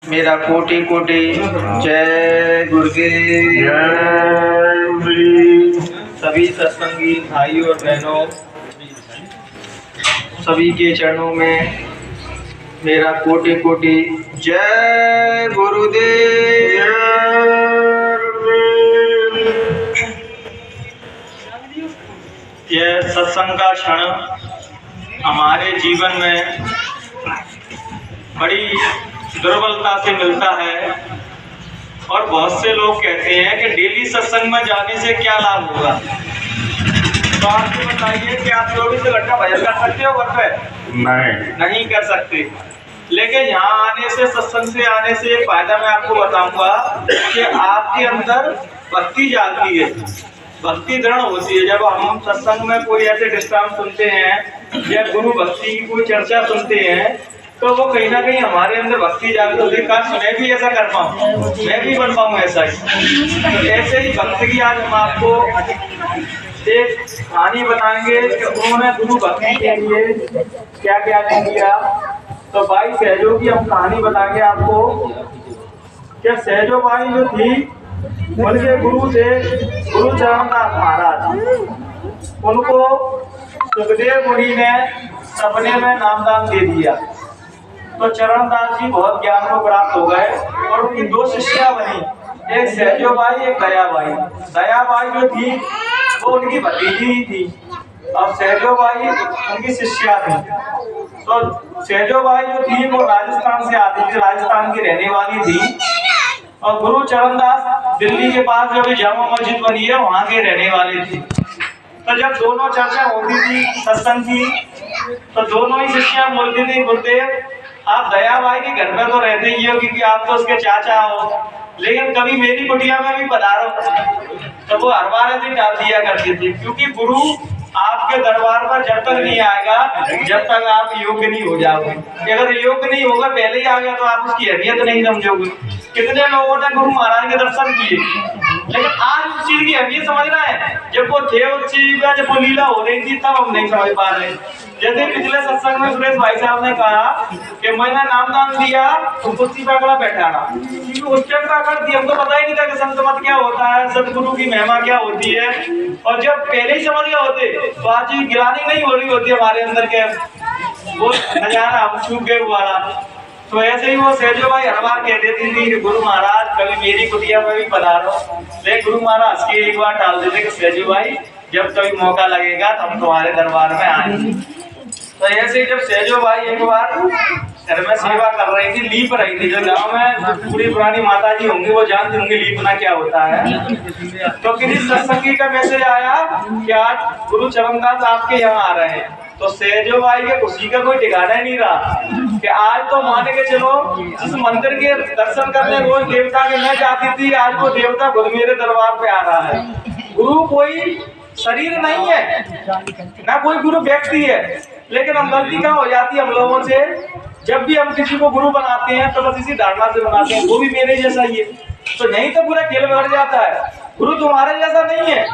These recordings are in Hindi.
मेरा कोटि कोटि जय गुरुदेव। सभी सत्संगी भाई और बहनों, सभी के चरणों में मेरा कोटि कोटि जय गुरुदेव। यह सत्संग का क्षण हमारे जीवन में बड़ी दुर्बलता से मिलता है और बहुत से लोग कहते हैं कि डेली सत्संग में जाने से क्या लाभ होगा। तो आपको बताइए कि आप 24 घंटा भजन कर सकते हो घर पे? नहीं कर सकते। लेकिन यहाँ आने से, सत्संग से आने से एक फायदा मैं आपको बताऊंगा कि आपके अंदर भक्ति जागती है, भक्ति दृढ़ होती है। जब हम सत्संग में कोई ऐसे दृष्टांत सुनते हैं या गुरु भक्ति की कोई चर्चा सुनते हैं तो वो कहीं ना कहीं हमारे अंदर भक्ति जागृत होती है। काश मैं भी ऐसा कर पाऊँ, मैं भी बन पाऊँ ऐसा ही। तो ऐसे ही भक्ति की आज हम आपको एक कहानी बताएंगे कि उन्होंने गुरु भक्ति के लिए क्या क्या किया। तो भाई सहजो की हम कहानी बताएंगे आपको। क्या सहजो भाई जो थी उनके गुरु थे गुरु चरणदास महाराज। उनको सुखदेव मुनि ने सपने में नामदान दे दिया। तो चरणदास जी बहुत ज्ञान को प्राप्त हो गए और उनकी दो शिष्या बनी, एक सहजो बाई, एक दया बाई। दया बाई जो थी वो उनकी भतीजी ही थी और सहजो बाई उनकी शिष्या थी। तो सहजो बाई जो थी वो राजस्थान से आती थी, राजस्थान की रहने वाली थी और गुरु चरणदास दिल्ली के पास जो भी जामा मस्जिद बनी है वहां के रहने वाले थे। तो जब दोनों चर्चा होती थी सत्संग की तो दोनों ही शिष्या बोलती थी, गुरुदेव आप दयाबाई के घर में तो रहते ही हो क्योंकि आप तो उसके चाचा हो, लेकिन कभी मेरी कुटिया में भी पधारो। तो वो हर बार ऐसे डाल दिया करते थे क्योंकि गुरु आपके दरबार पर जब तक नहीं आएगा जब तक आप योग्य नहीं हो जाओगे। अगर योग्य नहीं होगा पहले ही आ गया तो आप उसकी अहमियत नहीं समझोगे। कितने लोगों ने गुरु महाराज के दर्शन किए लेकिन आज उस चीज की अहमियत समझ रहा है। जब वो थे उस चीज में, जब वो लीला हो रही थी तब हम नहीं समझ पा रहे। जैसे पिछले सत्संग में सुरेश भाई साहब ने कहा कि मैंने नामदान दिया तो कुर्सी पर अगला बैठा रहा क्योंकि उस टाइम का अगर थी हमको पता ही नहीं था कि संत मत क्या होता है, सतगुरु की महिमा क्या होती है। और जब पहले ही समझ गए होते तो आज ये गिरानी नहीं हो रही होती हमारे अंदर के वो नजारा हम छू गए वाला। तो ऐसे ही वो सहजो भाई हर बार कह देती थी कि गुरु महाराज कभी मेरी कुटिया में भी पधारो। लेकिन गुरु महाराज के एक बार टाल देते कि सहजो भाई जब कभी मौका लगेगा तो हम तुम्हारे दरबार में आएंगे। तो ऐसे ही जब सहजो भाई एक बार घर में सेवा कर रही थी, लीप रही थी। जो गांव में पूरी पुरानी माता जी होंगी वो जानती होंगी लीपना क्या होता है। तो किसी सत्संगी का मैसेज आया कि आज गुरु चरणदास आपके यहाँ आ रहे हैं। तो सहजो भाई के खुशी का कोई ठिकाना ही नहीं रहा कि आज तो माने के चलो जिस मंदिर के दर्शन करने रोज देवता के मैं जाती थी आज वो देवता खुद मेरे दरबार पे आ रहा है। गुरु कोई शरीर नहीं है ना कोई गुरु व्यक्ति है। लेकिन हम गलती कहाँ हो जाती है हम लोगों से, जब भी हम किसी को गुरु बनाते हैं तो बस इसी धारणा से बनाते हैं वो भी मेरे जैसा ही है। तो नहीं तो पूरा खेल बिगड़ जाता है। गुरु तुम्हारे जैसा नहीं है।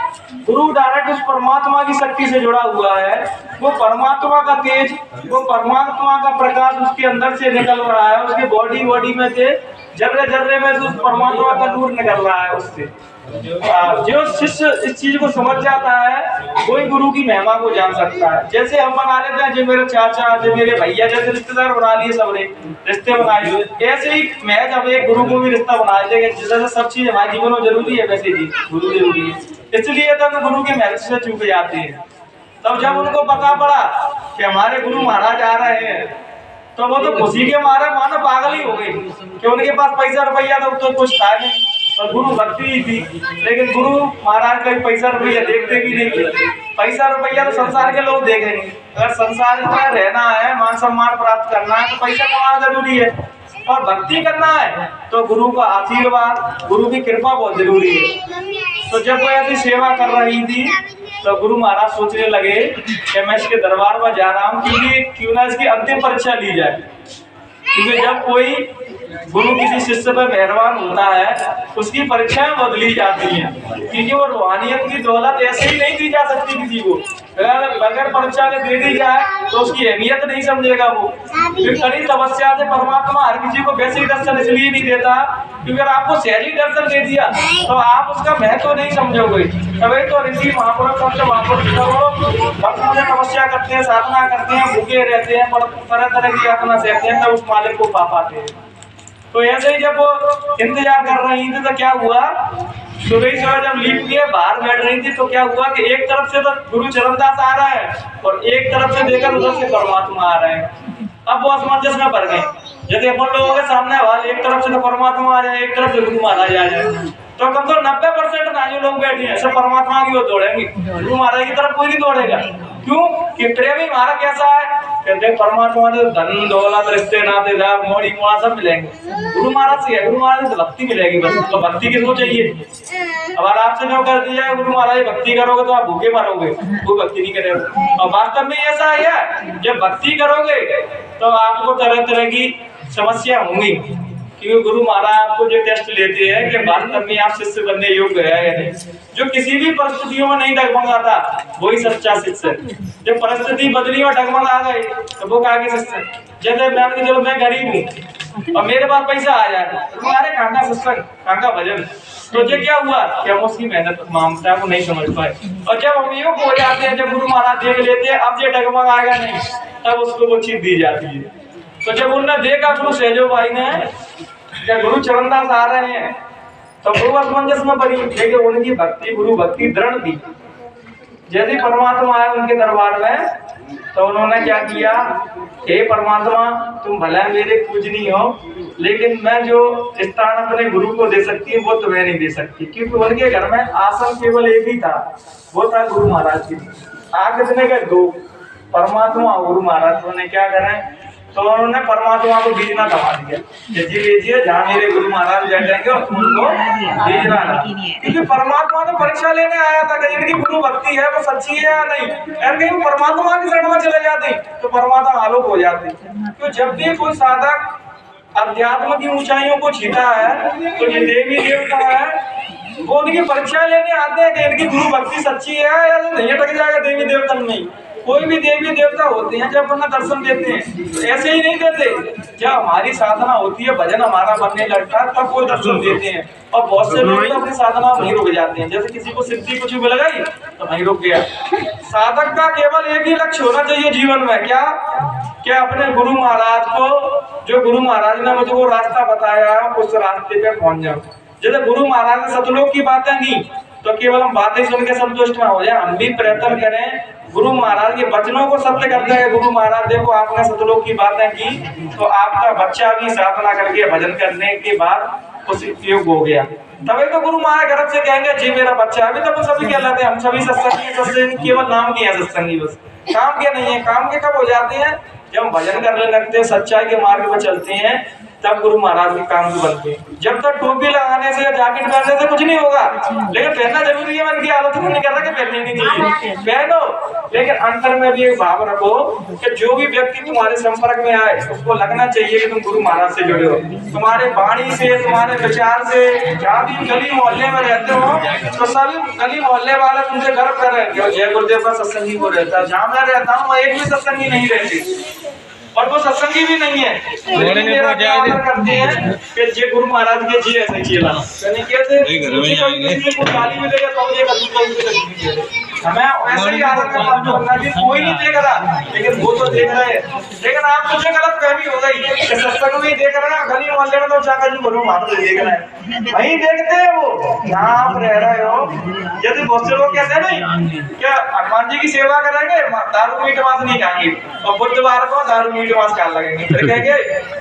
गुरु डायरेक्ट उस परमात्मा की शक्ति से जुड़ा हुआ है। वो परमात्मा का तेज, वो परमात्मा का प्रकाश उसके अंदर से निकल रहा है, उसके बॉडी में से जर्रे जर्रे में से उस परमात्मा का नूर निकल रहा है उससे। जो शिष्य इस चीज को समझ जाता है कोई गुरु की महिमा को जान सकता है। जैसे हम बना लेते हैं जो मेरे चाचा जो मेरे भैया जैसे रिश्तेदार बना लिए सबने रिश्ते बनाए हुए, ऐसे ही महज हम एक गुरु को भी रिश्ता बना लेते हैं। जैसे सब चीज हमारे जीवन में जरूरी है वैसे ही गुरु जरूरी है। इसलिए तो हम गुरु के महत्व से चूक जाते हैं। तब जब उनको पता पड़ा कि हमारे गुरु महाराज आ रहे हैं तो वो तो खुशी के मारे मानो पागल ही हो गई कि उनके पास पैसा रुपया तो कुछ था नहीं और गुरु भक्ति ही थी। लेकिन गुरु महाराज का पैसा रुपया देखते भी नहीं। पैसा रुपया तो संसार के लोग देखेंगे। अगर संसार में रहना है, मान सम्मान प्राप्त करना है तो पैसा कमाना जरूरी है और भक्ति करना है तो गुरु का आशीर्वाद, गुरु की कृपा बहुत जरूरी है। तो जब वो ऐसी सेवा कर रही थी तो गुरु महाराज सोचने लगे कि मैं इसके दरबार में जा रहा हूँ क्योंकि क्यों ना इसकी अंतिम परीक्षा ली जाए। क्योंकि जब कोई गुरु किसी शिष्य पर मेहरबान होता है उसकी परीक्षाएं बदली जाती हैं क्योंकि वो रूहानियत की दौलत ऐसे ही नहीं दी जा सकती किसी को। अगर बगैर परीक्षा के दे दी जाए तो उसकी अहमियत नहीं समझेगा वो। फिर कड़ी तपस्या से परमात्मा हर किसी को वैसे ही दर्शन इसलिए नहीं देता क्योंकि अगर आपको सहज ही दर्शन दे दिया तो आप उसका महत्व नहीं समझोगे। तभी तो ऋषि महापुरुष संत महापुरुष तपस्या करते हैं, साधना करते हैं, भूखे रहते हैं, तरह तरह की यातना सहते हैं, तब उस मालिक को पा पाते हैं। तो ऐसे ही जब वो इंतजार कर रही थी तो क्या हुआ, सुबह जब लीप के बाहर बैठ रही थी तो क्या हुआ कि एक तरफ से तो गुरु चरणदास आ रहा है और एक तरफ से देखकर उधर से परमात्मा आ रहे हैं। अब वो असमंजस में पड़ गए। जैसे अपन लोगों के सामने वाले एक तरफ से तो परमात्मा आ जाए, एक तरफ से गुरु महाराज आ जाए, तो कम से कम 90% ना जो लोग बैठे हैं सब परमात्मा की ओर दौड़ेंगे, गुरु महाराज की तरफ कोई नहीं दौड़ेगा। क्यों कि प्रेमी हमारा कैसा है, कहते हैं परमात्मा ने धन दौलत रिश्ते नाते दाग मोड़ी मोड़ा सब मिलेंगे, गुरु महाराज से गुरु महाराज से भक्ति मिलेगी बस। तो भक्ति किसको चाहिए? अगर आपसे जो कर दिया गुरु महाराज भक्ति करोगे तो आप भूखे मरोगे, वो भक्ति नहीं करेगा। और वास्तव में ऐसा है जब भक्ति करोगे तो आपको तरह तरह की समस्या होंगी, क्योंकि गुरु महाराज आपको जो टेस्ट लेते हैं कि वास्तव में आप शिष्य बनने योग्य है या नहीं। जो किसी भी परिस्थितियों में नहीं डगमगाता वही सच्चा शिष्य है। जब परिस्थिति बदली और डगमगा गई तो वो कहा कि शिष्य। जैसे मैं चलो मैं गरीब हूँ और मेरे पास पैसा आ जाए, तुम्हारे कहाँ का सत्संग, कहाँ का भजन, तो ये क्या हुआ कि हम उसकी मेहनत ममता को नहीं समझ पाए। और जब हम योग हो जाते हैं, जब गुरु महाराज देख लेते हैं अब ये डगमगाएगा नहीं, तब उसको वो चीज दी जाती है। तो जब उन्होंने देखा गुरु सहजो भाई ने क्या गुरु चरणदास आ रहे हैं तो गुरु असमंजस में पड़ी, लेकिन उनकी भक्ति गुरु भक्ति दृढ़ थी। जैसे परमात्मा आए उनके दरबार में तो उन्होंने क्या किया, हे परमात्मा तुम भला मेरे पूजनीय हो, लेकिन मैं जो स्थान अपने गुरु को दे सकती हूँ वो तुम्हें नहीं दे सकती, क्योंकि उनके घर में आसन केवल एक ही था, वो था गुरु महाराज की। कितने के दो, परमात्मा और गुरु महाराज। तो उन्होंने क्या करें, तो उन्होंने परमात्मा को बीजना थमा दिया, लीजिए जहाँ मेरे गुरु महाराज बैठ जाएंगे उनको बीजना था। क्योंकि परमात्मा तो परीक्षा लेने आया था कि इनकी गुरु भक्ति है वो सच्ची है या नहीं। अगर कहीं परमात्मा की शरण में चले जाते तो परमात्मा आलोक हो जाते। तो जब भी कोई साधक अध्यात्म की ऊंचाइयों को छीता है तो ये देवी देवता है वो उनकी परीक्षा लेने आते हैं कि इनकी गुरु भक्ति सच्ची है या नहीं, अटक जाएगा देवी देवता में। कोई भी देवी देवता होते हैं जब अपना दर्शन देते हैं तो ऐसे ही नहीं देते, जब हमारी साधना होती है भजन हमारा बनने लगता है तब वो दर्शन देते हैं। और बहुत से लोग तो अपनी साधना वहीं रुक जाते हैं, जैसे किसी को सिद्धि कुछ मिल गई तो वहीं रुक गया। साधक का केवल एक ही लक्ष्य होना चाहिए जीवन में, क्या अपने गुरु महाराज को, जो गुरु महाराज ने मुझे वो रास्ता बताया उस रास्ते पे पहुंच जाओ। जैसे गुरु महाराज ने सतलोक की बातें की तो केवल हम बातें सुन के संतुष्ट ना हो जाए, हम भी प्रयत्न करें गुरु महाराज के वचनों को सत्य करते हैं। गुरु महाराज देखो आपने सतलोक की बातें की तो आपका बच्चा भी साधना करके भजन करने के बाद उस उपयोग हो गया, तभी तो गुरु महाराज गर्व से कहेंगे जी मेरा बच्चा। अभी तो सभी कहलाते हैं हम सभी सत्संगी केवल नाम के हैं सत्संगी, बस काम के नहीं है। काम के कब हो जाते हैं, जब हम भजन करने लगते हैं, सच्चाई के मार्ग पर चलते हैं, तब गुरु महाराज के काम को बनते हैं। जब तक टोपी लगाने से या जैकेट पहनने से कुछ नहीं होगा, लेकिन पहनना जरूरी है। मन की आलोचना नहीं कर रहा कि पहननी नहीं चाहिए, पहनो, लेकिन अंतर में भी एक भाव रखो कि जो भी व्यक्ति तुम्हारे संपर्क में आए उसको लगना चाहिए कि तुम गुरु महाराज से जुड़े हो। तुम्हारे वाणी से, तुम्हारे विचार से, जहाँ भी गली मोहल्ले में रहते हो तो सभी गली मोहल्ले वाले तुमसे गर्व कर रहे हैं जय गुरुदेव का सत्संगी को रहता है। जहाँ मैं रहता हूँ एक भी सत्संगी नहीं रहती और वो सत्संगी भी नहीं है, लेकिन मेरा आदर करते हैं कि जे गुरु महाराज के जी ऐसे चेला यानी कैसे किसी को गाली मिलेगा तो ये कभी हमें ऐसे ही आदर करना कि कोई नहीं देख रहा लेकिन वो तो देख रहे हैं। लेकिन आप मुझे गलत फहमी हो गई कि सत्संग में देख रहे हैं, गली मोहल्ले में तो जाकर जी बोलो वहां तो देख रहे हैं, वहीं देखते हैं वो जहाँ आप रह रहे हो। यदि बहुत से लोग कहते हैं नहीं क्या हनुमान जी की सेवा करेंगे दारू मीट मांस नहीं खाएंगे और बुधवार को दारू मीट मांस खा लगेंगे, फिर कहेंगे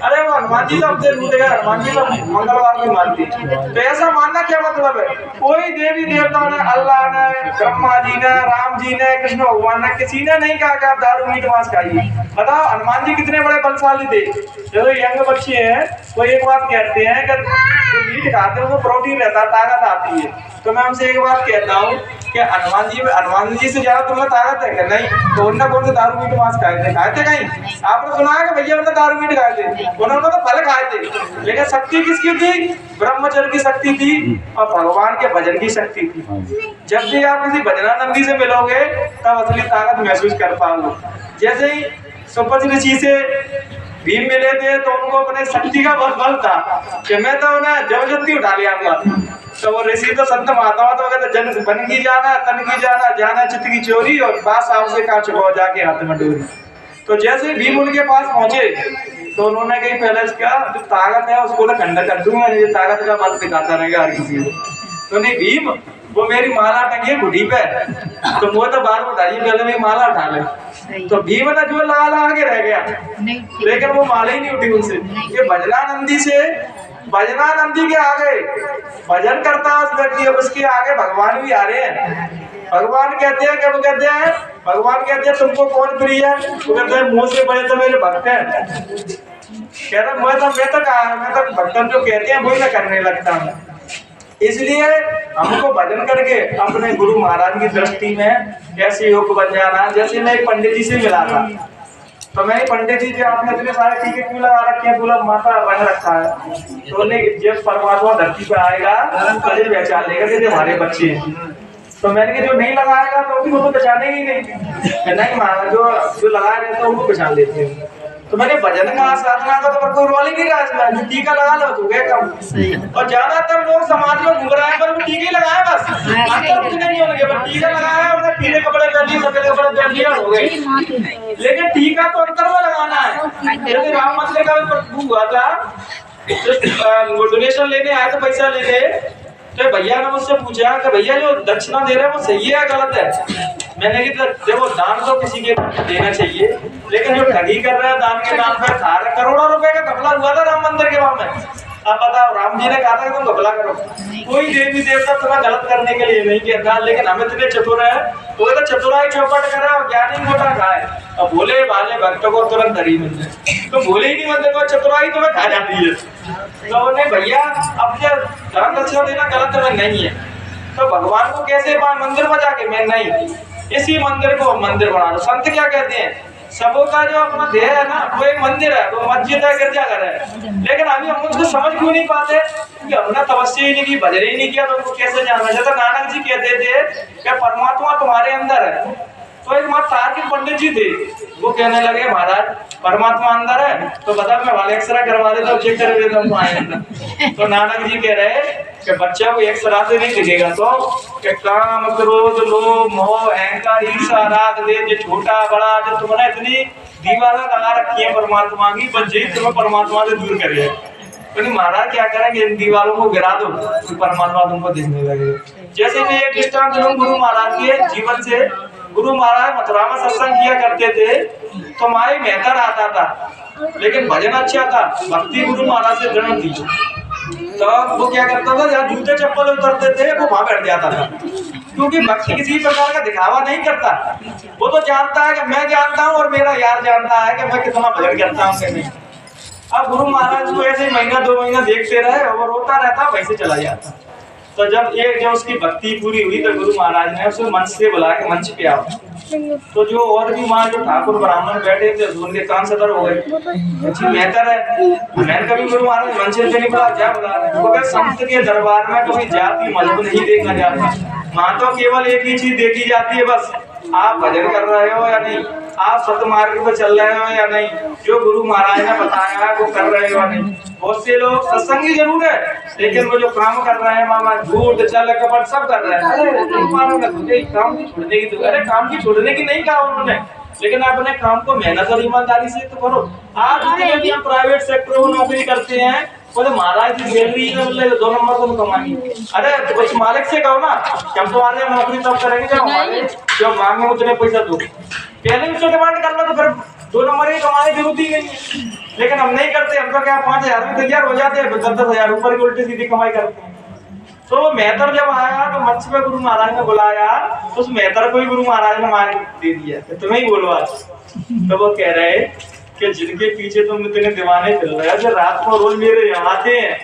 अरे वो हनुमान जी तो हमसे लूटेगा, हनुमान जी तो मंगलवार को मानती। तो ऐसा मानना क्या मतलब है? कोई देवी देवताओं ने, अल्लाह ने, ब्रह्मा जी ने, राम जी ने, कृष्ण भगवान ने, किसी ने नहीं कहा कि आप दारू मीट मांस खाइए। बताओ हनुमान जी कितने बड़े बलशाली थे। जो यंग बच्चे हैं वो एक बात कहते हैं कि जो मीट खाते हैं वो प्रोटीन रहता है, ताकत आती है। तो मैं हमसे एक बात कहता हूँ कि हनुमान जी से ज्यादा तुम्हें ताकत है क्या? नहीं। तो उन्होंने कौन से दारू मीट मांस खाए थे कहीं? आपने सुना है कि भैया उन्होंने दारू मीट खाए थे? उन्होंने तो फल खाए थे, लेकिन शक्ति किसकी थी? ब्रह्मचर्य की शक्ति थी और भगवान के भजन की शक्ति थी। जब भी आप किसी भजनानंदी से मिलोगे तब असली ताकत महसूस कर पाओगे। जैसे ही सुपच ऋषि से भीम मिले थे तो उनको अपने शक्ति का बहुत बल था कि मैं तो उन्हें जबरदस्ती उठा लिया। तो वो ऋषि तो संत महात्मा तो कहते जन बन की जाना तन की जाना जाना चित्त की चोरी और बात साहब से कहा चुका जाके हाथ में डोरी। तो जैसे भीम उनके पास पहुंचे तो उन्होंने कहीं पहले इसका जो ताकत है उसको ना खंडन कर दूंगा, ये ताकत का बल दिखाता रहेगा हर किसी को। तो नहीं भीम वो मेरी माला टंगी है घुटी पे तो वो तो बार उठाइए पहले मेरी माला उठा ले। तो भीम ना जो लगा के रह गया लेकिन वो माला ही नहीं उठी उनसे। ये भजनानंदी से भजनानंदी के आगे भजन करता उस व्यक्ति उसके आगे भगवान भी आ रहे हैं। भगवान कहते हैं क्या भगवान कहते हैं तुमको कौन प्रिय है? तो कहते हैं मुंह से बड़े तो मेरे भक्त हैं। कह रहा मैं तो भक्तन जो कहते हैं वही मैं करने लगता हूँ। इसलिए हमको भजन करके अपने गुरु महाराज की दृष्टि में कैसे योग बन जाना। जैसे मैं एक पंडित जी से मिला था तो मैंने पंडित जी जो आपने इतने सारे टीके क्यों लगा रखे हैं, पूरा माथा बन रखा है। तो जब परमात्मा धरती पे आएगा तो ये पहचान लेगा कि हमारे बच्चे हैं। तो मैंने जो नहीं लगाएगा तो भी वो तो पहचाने ही नहीं मारा जो लगा रहे तो उनको पहचान लेते हैं। तो मैंने भजन का साधना का तो कोई रोल ही नहीं रहा, जो टीका लगा लो तो गए कम। और ज्यादातर लोग समाज में घूम रहे हैं पर वो टीके ही लगाए बस, अंतर कुछ नहीं होने पर टीका लगाया उन्होंने पीले कपड़े पहन लिए सफेद कपड़े पहन लिए हो गए। लेकिन टीका तो अंतर में लगाना है। जैसे राम मंदिर का भी हुआ था, डोनेशन लेने आए तो पैसा लेने तो भैया ने मुझसे पूछा कि भैया जो दक्षिणा दे रहे हैं वो सही है या गलत है? मैंने कहा देखो दान तो किसी के देना चाहिए लेकिन जो ठगी कर रहे हैं दान के नाम पर खा रहे, करोड़ों रुपए का घपला हुआ था राम मंदिर के वहां में। आप बताओ राम जी ने कहा था कि तुम घपला करो, कोई देवी देवता तुम्हें गलत करने के लिए नहीं कहता, लेकिन हम इतने चतुर है तो कहते चतुराई चौपट करे और ज्ञानी मोटा खाए और भोले भाले भक्त को तुरंत धरी मिल जाए। तो भोले ही नहीं बनते तो चतुराई तुम्हें खा जाती है। तो उन्हें भैया अब जब दान दक्षिणा देना गलत में नहीं है तो भगवान को कैसे मंदिर में जाके मैं नहीं, इसी मंदिर को मंदिर बना दो। संत क्या कहते हैं, सबों का जो अपना देह है ना वो एक मंदिर है, वो मस्जिद है, गिरजाघर है। लेकिन अभी हम उसको समझ क्यों नहीं पाते कि हमने तपस्या ही नहीं की, भजन ही नहीं किया तो उनको कैसे जानना। जैसे नानक जी कहते थे कि परमात्मा तुम्हारे अंदर है। तो एक मात्र तार्किक पंडित जी थे, वो कहने लगे महाराज परमात्मा अंदर है तो बता मैं वाले एक्सरा करवा देता हूँ, चेक कर देता हूँ अंदर। तो नानक जी कह रहे कि बच्चा को एक्सरा से नहीं दिखेगा तो कि काम क्रोध लोभ मोह अहंकार ईर्ष्या राग देश जो छोटा बड़ा जो तुमने इतनी दीवारें लगा रखी है परमात्मा की, बस यही तुम्हें परमात्मा से दूर करिए। तो महाराज क्या करेंगे इन दीवारों को गिरा दो तो परमात्मा तुमको दिखने लगे। जैसे मैं एक दृष्टांत लूं गुरु महाराज के जीवन से। गुरु महाराज मथुरा में सत्संग किया करते थे तो हमारे मेहतर आता था लेकिन भजन अच्छा था, भक्ति गुरु महाराज से दृढ़ थी। तो वो क्या करता था जहाँ जूते चप्पल उतरते थे वो वहां बैठ जाता था, क्योंकि भक्ति किसी प्रकार का दिखावा नहीं करता। वो तो जानता है कि मैं जानता हूँ और मेरा यार जानता है कि मैं कितना भजन करता हूँ कि नहीं। अब गुरु महाराज को ऐसे महीना 2 महीना देखते रहे और वो रोता रहता वैसे चला जाता। तो जब उसकी भक्ति पूरी हुई तो गुरु महाराज ने उसे मंच से बुला के मंच पे आओ। तो जो और भी वहाँ जो ठाकुर ब्राह्मण बैठे थे उनके कान सदर हो गए, अच्छी मेहतर है। मैंने कभी गुरु महाराज मंच से नहीं बुला जा बुला रहे संत के दरबार में कभी जाति मजहब नहीं देखा जाता, वहाँ तो केवल एक ही चीज देखी जाती है, बस आप भजन कर रहे हो या नहीं, आप सतमार्ग पर चल रहे हो या नहीं, जो गुरु महाराज ने बताया है वो कर रहे हो या नहीं। बहुत से लोग सत्संगी जरूर है लेकिन वो जो काम कर रहे हैं मामा झूठ चल कपट सब कर रहे हैं। अरे काम की छोड़ने की, अरे काम की छोड़ने की नहीं कहा उन्होंने, लेकिन अपने काम को मेहनत और ईमानदारी से तो करो। आज जितने भी हम प्राइवेट सेक्टर में नौकरी करते हैं बोले महाराज की सैलरी है 2 नंबर को कमानी। अरे कुछ मालिक से कहो ना कि हम तुम्हारे नौकरी तब करेंगे जब हमारे जो मांगे उतने पैसा दो, पहले उससे डिमांड कर लो तो फिर 2 नंबर ही कमाने की जरूरत ही नहीं है। लेकिन हम नहीं करते, हम तो क्या 5000 में तैयार हो जाते हैं, 10,000 ऊपर की उल्टी सीधी कमाई करते हैं। तो वो मेहतर जब आया तो मंच पे गुरु महाराज ने बुलाया तो उस मेहतर को ही गुरु महाराज ने मान दे दिया कि तुम्हें ही बोलवा। तो वो कह रहे कि जिनके पीछे तुम इतने दीवाने फिर रहे हो, जो रात को रोज मेरे यहाँ आते हैं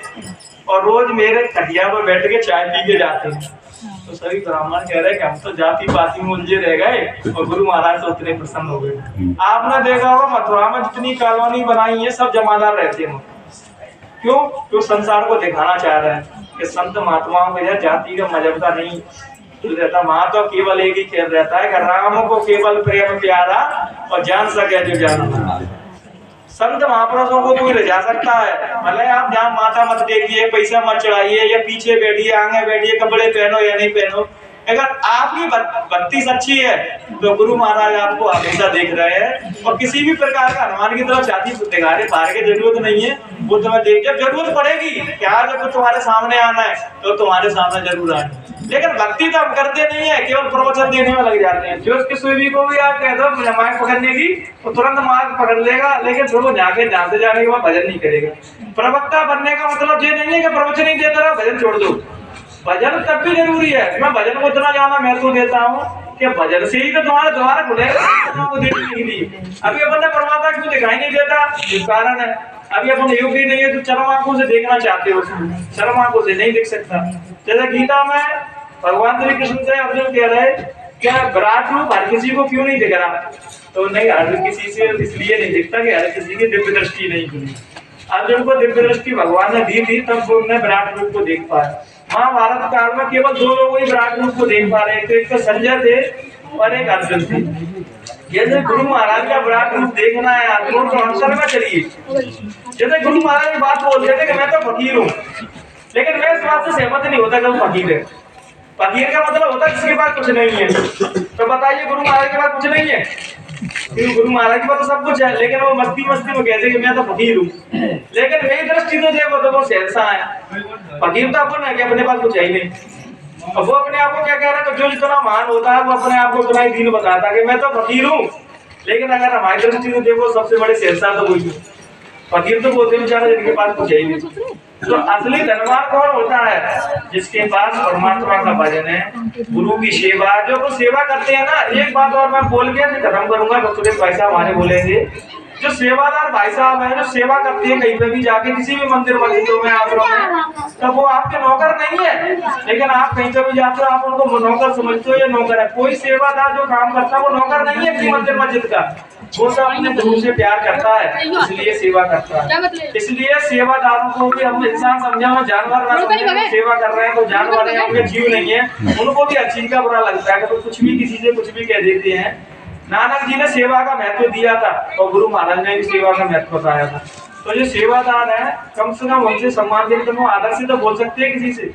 और रोज मेरे खटिया पर बैठ के चाय पी के जाते हैं। तो सभी ब्राह्मण कह रहे कि हम तो जाति पाति में उलझे रह गए और गुरु महाराज तो उतने प्रसन्न हो गए। आपने देखा होगा मथुरा में जितनी कॉलोनी बनाई है सब जमादार रहते हैं, क्यों? क्यों संसार को दिखाना चाह रहे हैं कि संत महात्माओं में यह जाति का मजहब का नहीं रहता, वहां तो केवल एक ही खेल रहता है कि राम को केवल प्रेम प्यारा और जान सके जो जाना। संत महापुरुषों को कोई रजा सकता है? भले आप जहाँ माथा मत देखिए, पैसा मत चढ़ाइए, या पीछे बैठिए, आगे बैठिए, कपड़े पहनो या नहीं पहनो, अगर आपकी भक्ति सच्ची है तो गुरु महाराज आपको हमेशा देख रहे हैं और किसी भी प्रकार का हनुमान की तरह छाती दिखाने पार की जरूरत नहीं है। वो तुम्हें देख, जब जरूरत पड़ेगी क्या, जब तुम्हारे सामने आना है तो तुम्हारे सामने जरूर आना। लेकिन भक्ति तो हम करते नहीं है, केवल प्रवचन देने में लग जाते हैं। जो उसके सुई को भी आप कह दो मार्ग पकड़ने की तो तुरंत मार्ग पकड़ लेगा, लेकिन थोड़ा जाके जानते जाने के बाद भजन नहीं करेगा। प्रवक्ता बनने का मतलब ये नहीं है कि प्रवचन ही देता रहा भजन छोड़ दो। भजन तब भी जरूरी है। मैं भजन को इतना ज्यादा महत्व देता हूँ कि भजन से ही तो तुम्हारा द्वार खुलेगा देखने के लिए। अभी अपन ने परमात्मा क्यों दिखाई नहीं देता? इस कारण है अभी अपन योग्य नहीं है, तो चरम आंखों से देखना चाहते हो, चरम आंखों से नहीं देख सकता। जैसे गीता में भगवान श्री कृष्ण से अर्जुन कह रहे क्या विराट रूप हर किसी को क्यों नहीं दिख रहा? तो नहीं, हर किसी से इसलिए नहीं दिखता कि हर किसी की दिव्य दृष्टि नहीं खुली। अर्जुन को दिव्य दृष्टि भगवान ने दी थी, तब उन्होंने विराट रूप को देख पाया। महाभारत काल में केवल दो लोग ही विराट रूप को देख पा रहे थे, एक तो संजय थे और एक अर्जुन थे। जैसे गुरु महाराज का विराट रूप देखना है आपको तो अंतर में चलिए। जैसे गुरु महाराज की बात बोलते थे कि मैं तो फकीर हूँ, लेकिन मैं इस बात से सहमत नहीं होता कि वो फकीर है। फकीर का मतलब होता है किसके पास कुछ नहीं है। तो बताइए गुरु महाराज के पास कुछ नहीं है? गुरु महाराज के पास तो सब कुछ है, लेकिन वो मस्ती में कहते कि मैं तो फकीर हूँ। लेकिन मेरी दृष्टि से देखो तो वो शहंशाह है। फकीर तो अपन है कि अपने पास कुछ है ही नहीं। अब वो अपने आप को क्या कह रहा है कि जो जितना महान होता है वो अपने आप को उतना ही दीन बताता है कि मैं तो फकीर हूँ। लेकिन अगर हमारी दृष्टि से देखो सबसे बड़े शहंशाह तो वही है। फकीर तो बोलते बेचारे जिनके पास कुछ है ही नहीं। तो असली धनवान कौन होता है? जिसके पास परमात्मा का भजन है, गुरु की सेवा। जो तो सेवा करते हैं ना, एक बात और मैं बोल के खत्म करूंगा, डॉक्टर भाई साहब हमारे बोलेंगे। जो सेवादार भाई साहब है, जो सेवा करते हैं कहीं पे भी जाके, किसी भी मंदिर मस्जिदों में, आश्रम में, तो वो आपके नौकर नहीं है। लेकिन आप कहीं पे भी जाते हो आप उनको नौकर समझते हो, ये नौकर है। कोई सेवादार जो काम करता है वो नौकर नहीं है किसी मंदिर मस्जिद का। वो सब अपने गुरु से प्यार करता है, इसलिए सेवा करता है। इसलिए सेवादारों को भी हम इंसान समझा, जानवर ना समझे। सेवा कर रहे हैं तो जानवर है, उनके जीव नहीं है, उनको भी अच्छी का बुरा लगता है कि तो कुछ भी किसी से कुछ भी कह देते हैं। नानक जी ने सेवा का महत्व दिया था और गुरु महाराज ने भी सेवा का महत्व बताया था। तो जो सेवादार है कम से कम उनसे सम्मान देते, वो आदर से तो बोल सकते हैं किसी से।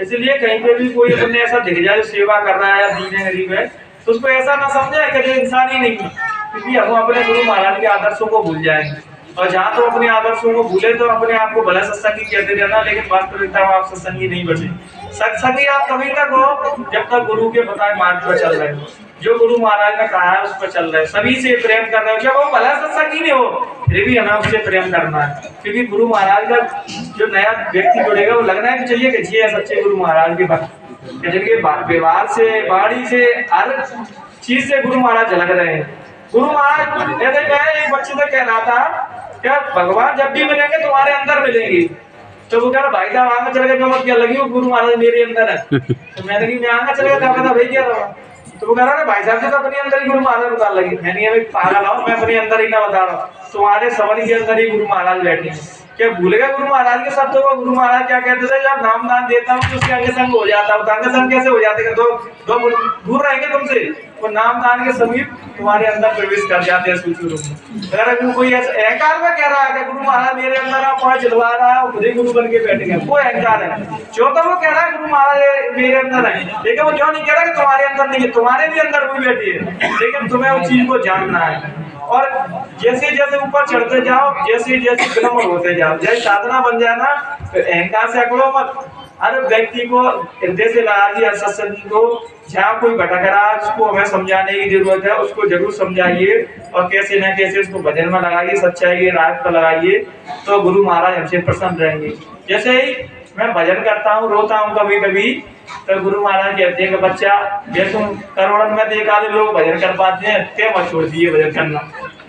इसलिए कहीं पे भी कोई अपने ऐसा दिख जाए जो सेवा कर रहा है या दीन है, गरीब है, तो उसको ऐसा ना समझे कि जो इंसान ही नहीं है, क्योंकि हम अपने गुरु महाराज के आदर्शों को भूल जाएंगे। और जहाँ तो अपने आदर्शों को भूले तो अपने आप को भला सत्संगी कहते रहना, लेकिन वास्तविकता में आप सत्संगी नहीं बचे। सत्संगी आप तभी तक हो जब तक गुरु के बताए मार्ग पर चल रहे हो, जो गुरु महाराज ने कहा है उस पर चल रहे हो, सभी से प्रेम कर रहे हो। जब वो भला सत्संगी नहीं हो फिर भी हमें उससे प्रेम करना है, क्योंकि गुरु महाराज का जो नया व्यक्ति जुड़ेगा वो लगना है कि चाहिए कि जी सच्चे गुरु महाराज के भक्त, जिनके व्यवहार से, वाणी से, हर चीज से गुरु महाराज झलक रहे हैं। गुरु महाराज जैसे मैं एक बच्चे से कह रहा था क्या भगवान जब भी मिलेंगे तुम्हारे अंदर मिलेंगे। तो वो कह रहा भाई साहब आगे चले गए, क्या लगी वो गुरु महाराज मेरे अंदर है। तो मैंने कहा मैं आगे चले गया था, भाई क्या रहा। तो वो कह रहा भाई साहब जी तो अपने अंदर ही गुरु महाराज बता लगी। मैंने अभी पागल हूँ, मैं अपने अंदर ही ना बता रहा हूँ, तुम्हारे सवन के अंदर ही गुरु महाराज बैठे हैं। क्या भूल गए गुरु महाराज के शब्दों को? गुरु महाराज क्या कहते थे, जब नाम दान देता हूँ तो उसके अंग संग हो जाता है। अंग संग कैसे हो जाते हैं? दो दूर रहेंगे तुमसे, वो नाम दान के समीप तुम्हारे अंदर प्रवेश कर जाते हैं सूक्ष्म रूप में। अगर कोई अहंकार में कह रहा है कि गुरु महाराज मेरे अंदर आप पाँच जलवा रहा है, खुद ही गुरु बन के बैठ गए, वो अहंकार है। जो तो वो कह रहा है गुरु महाराज मेरे अंदर है, लेकिन वो जो नहीं कह रहा कि तुम्हारे अंदर नहीं है, तुम्हारे भी अंदर वो बैठी है, लेकिन तुम्हें उस चीज को जानना है। और जैसे जैसे ऊपर चढ़ते जाओ, जैसे जैसे विनम्र होते जाओ, जैसे साधना बन जाए ना, तो अहंकार से अकड़ो मत। हर व्यक्ति को हृदय से लगा दिया सत्संगी को, जहाँ कोई भटक रहा है उसको हमें समझाने की जरूरत है, उसको जरूर समझाइए और कैसे न कैसे उसको भजन में लगाइए, सच्चाई रात पर लगाइए, तो गुरु महाराज हमसे प्रसन्न रहेंगे। जैसे ही मैं भजन करता हूँ, रोता हूँ कभी कभी, तो गुरु महाराज कहते हैं कि बच्चा ये तुम करोड़ों में देखा लोग भजन कर पाते हैं, क्या मत छोड़ दिए भजन करना।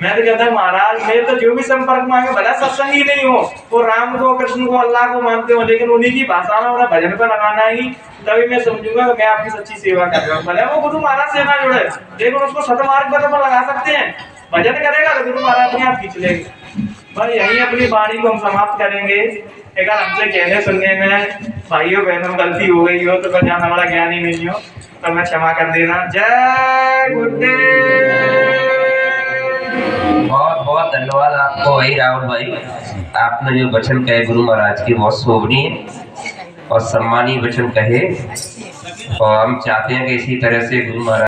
मैं तो कहता हूँ महाराज मैं तो जो भी संपर्क में आएंगे भला सत्संगी नहीं हो, वो राम को, कृष्ण को, अल्लाह को मानते हो, लेकिन उन्हीं की भाषा में उन्हें भजन पर लगाना ही, तभी मैं समझूंगा कि मैं आपकी सच्ची सेवा कर रहा हूँ। भले वो गुरु महाराज से ना जुड़े, लेकिन उसको सतमार्ग पर लगा सकते हैं। भजन करेगा तो गुरु महाराज अपने आप खींच लेंगे। भाई यहीं अपनी वाणी को हम समाप्त करेंगे। अगर हमसे कहने सुनने में भाइयों बहनों गलती हो गई हो तो मैं जहाँ हमारा ज्ञान ही नहीं हो तो मैं क्षमा कर देना। जय गुरुदेव। बहुत बहुत धन्यवाद आपको भाई राहुल भाई, आपने जो वचन कहे गुरु महाराज की बहुत शोभनीय और सम्मानीय वचन कहे, और हम चाहते हैं कि इसी तरह से गुरु महाराज